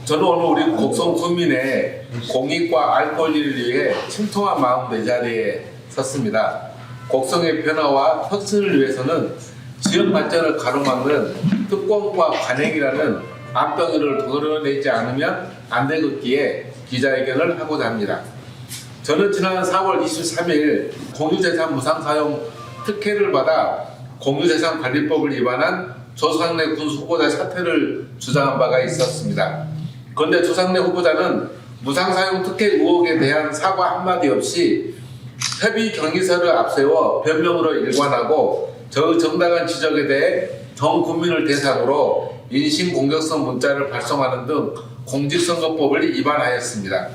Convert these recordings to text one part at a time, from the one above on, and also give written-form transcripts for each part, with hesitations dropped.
저는 오늘 우리 곡성 군민의 공익과 알 권리를 위해 침통한 마음으로 이 자리에 섰습니다. 곡성의 변화와 혁신을 위해서는 지역 발전을 가로막는 특권과 관행이라는 암덩이를 도려내지 않으면 안 되겠기에 기자회견을 하고자 합니다. 저는 지난 4월 23일 공유재산 무상사용 특혜를 받아 공유재산관리법을 위반한 조상래 군수 후보자 사퇴를 주장한 바가 있었습니다. 그런데 조상래 후보자는 무상사용 특혜 의혹에 대한 사과 한마디 없이 협의 경위서를 앞세워 변명으로 일관하고 정당한 지적에 대해 전 국민을 대상으로 인신공격성 문자를 발송하는 등 공직선거법을 위반하였습니다.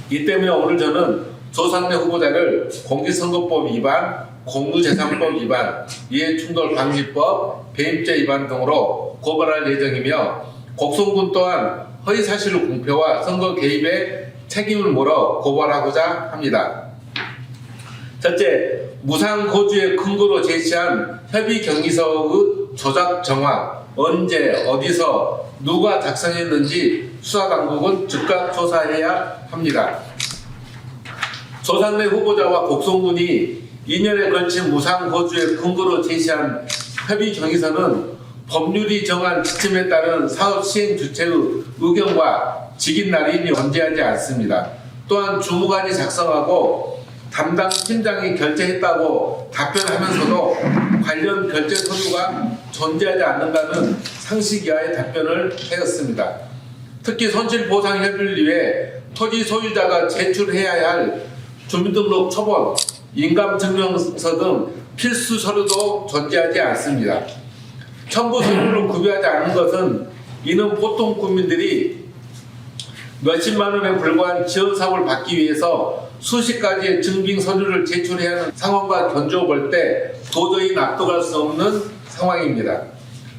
이 때문에 오늘 저는 조상래 후보자를 공직선거법 위반, 공유재산법 위반, 이해충돌방지법, 배임죄 위반 등으로 고발할 예정이며 곡성군 또한 허위사실 공표와 선거 개입에 책임을 물어 고발하고자 합니다. 첫째, 무상고주의 근거로 제시한 협의경위서의 조작 정황, 언제, 어디서, 누가 작성했는지 수사당국은 즉각 조사해야 합니다. 조상래 후보자와 곡성군이 2년에 걸친 무상고주의 근거로 제시한 협의경위서는 법률이 정한 지침에 따른 사업 시행 주체의 의견과 직인 날인이 존재하지 않습니다. 또한 주무관이 작성하고 담당 팀장이 결제했다고 답변하면서도 관련 결제 서류가 존재하지 않는다는 상식 이하의 답변을 하였습니다. 특히 손실보상 협의를 위해 토지 소유자가 제출해야 할 주민등록 초본, 인감증명서 등 필수 서류도 존재하지 않습니다. 첨부 서류를 구비하지 않은 것은 이는 보통 국민들이 몇십만 원에 불과한 지원사업을 받기 위해서 수십 가지의 증빙 서류를 제출해야 하는 상황과 견주어 볼 때 도저히 납득할 수 없는 상황입니다.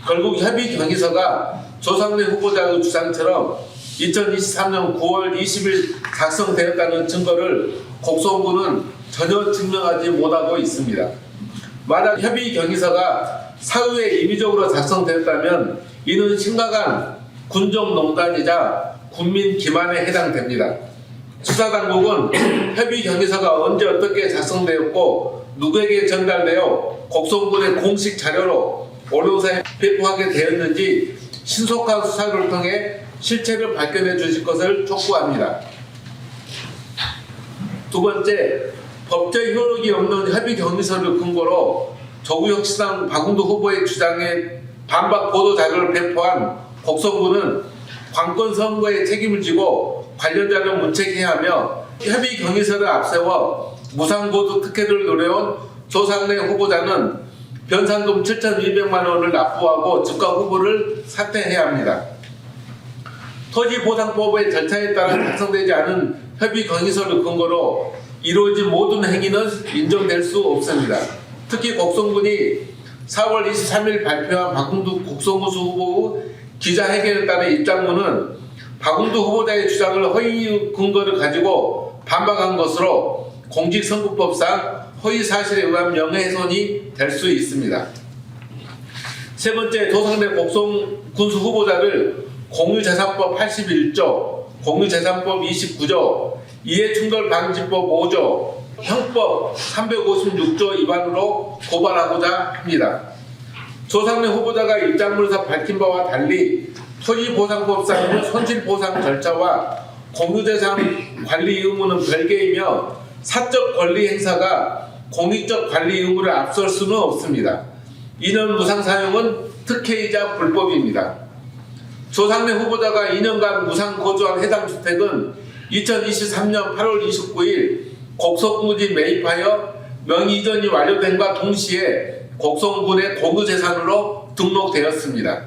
결국 협의 경위서가 조상래 후보자의 주장처럼 2023년 9월 20일 작성되었다는 증거를 곡성군은 전혀 증명하지 못하고 있습니다. 만약 협의 경위서가 사후에 임의적으로 작성되었다면 이는 심각한 군정농단이자 국민 기만에 해당됩니다. 수사당국은 협의 경위서가 언제 어떻게 작성되었고 누구에게 전달되어 곡성군의 공식 자료로 언론사에 배포하게 되었는지 신속한 수사를 통해 실체를 발견해 주실 것을 촉구합니다. 두 번째, 법적 효력이 없는 협의 경위서를 근거로 조국혁신당 박웅도 후보의 주장에 반박 보도 자료를 배포한 곡성군은 관건 선거에 책임을 지고 관련자를 문책해야 하며 협의 경위서를 앞세워 무상보도 특혜를 노려온 조상래 후보자는 변상금 7,200만 원을 납부하고 즉각 후보를 사퇴해야 합니다. 토지보상법의 절차에 따라 작성되지 않은 협의 경위서를 근거로 이루어진 모든 행위는 인정될 수 없습니다. 특히 곡성군이 4월 23일 발표한 박웅도 곡성군수 후보의 기자회견에 따른 입장문은 박웅도 후보자의 주장을 허위 근거를 가지고 반박한 것으로 공직선거법상 허위 사실에 의한 명예훼손이 될 수 있습니다. 세 번째, 조상래 곡성군수 후보자를 공유재산법 81조, 공유재산법 29조, 이해충돌방지법 5조, 형법 356조 위반으로 고발하고자 합니다. 조상래 후보자가 입장문에서 밝힌 바와 달리 토지보상법상 손실보상 절차와 공유재산 관리 의무는 별개이며 사적 권리 행사가 공익적 관리 의무를 앞설 수는 없습니다. 이는 무상사용은 특혜이자 불법입니다. 조상래 후보자가 2년간 무상 거주한 해당 주택은 2023년 8월 29일 곡성군이 매입하여 명의 이전이 완료된과 동시에 곡성군의 공유재산으로 등록되었습니다.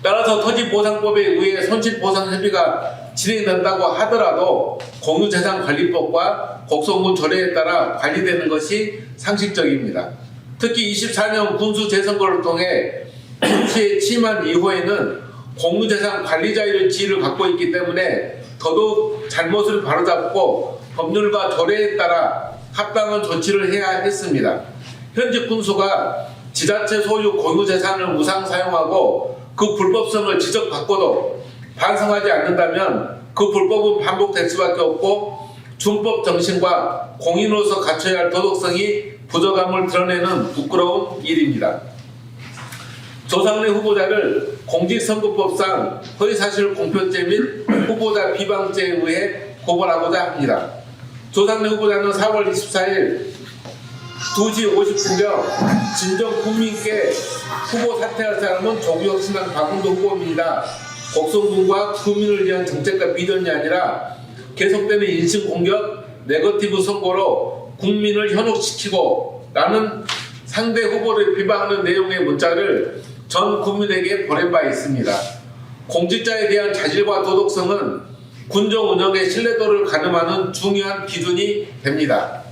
따라서 토지보상법에 의해 손실보상협의가 진행된다고 하더라도 공유재산관리법과 곡성군 조례에 따라 관리되는 것이 상식적입니다. 특히 24년 군수 재선거를 통해 군수에 취임한 이후에는 공유재산 관리자의 지위를 갖고 있기 때문에 더더욱 잘못을 바로잡고 법률과 조례에 따라 합당한 조치를 해야 했습니다. 현직 군수가 지자체 소유 공유재산을 무상 사용하고 그 불법성을 지적받고도 반성하지 않는다면 그 불법은 반복될 수밖에 없고 준법 정신과 공인으로서 갖춰야 할 도덕성이 부족함을 드러내는 부끄러운 일입니다. 조상래 후보자를 공직선거법상 허위사실 공표죄 및 후보자 비방죄에 의해 고발하고자 합니다. 조상래 후보자는 4월 24일 2시 50분경 진정 국민께 후보 사퇴할 사람은 조국혁 신당 박웅도 후보입니다. 곡성군과 국민을 위한 정책과 비전이 아니라 계속되는 인신공격, 네거티브 선거로 국민을 현혹시키고 라는 상대 후보를 비방하는 내용의 문자를 전 국민에게 보낸 바 있습니다. 공직자에 대한 자질과 도덕성은 군정 운영의 신뢰도를 가늠하는 중요한 기준이 됩니다.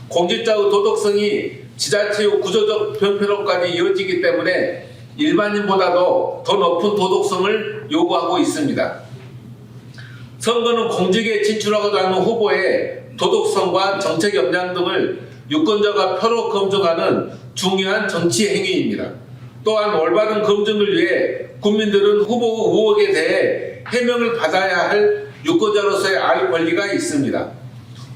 공직자의 도덕성이 지자체의 구조적 변폐로까지 이어지기 때문에 일반인보다도 더 높은 도덕성을 요구하고 있습니다. 선거는 공직에 진출하고자 하는 후보의 도덕성과 정책 역량 등을 유권자가 표로 검증하는 중요한 정치 행위입니다. 또한 올바른 검증을 위해 국민들은 후보 의혹에 대해 해명을 받아야 할 유권자로서의 알 권리가 있습니다.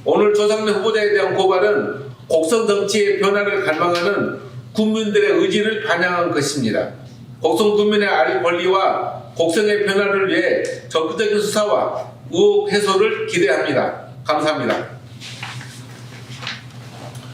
오늘 조상래 후보자에 대한 고발은 곡성 정치의 변화를 갈망하는 국민들의 의지를 반영한 것입니다. 곡성 국민의 알 권리와 곡성의 변화를 위해 적극적인 수사와 의혹 해소를 기대합니다. 감사합니다.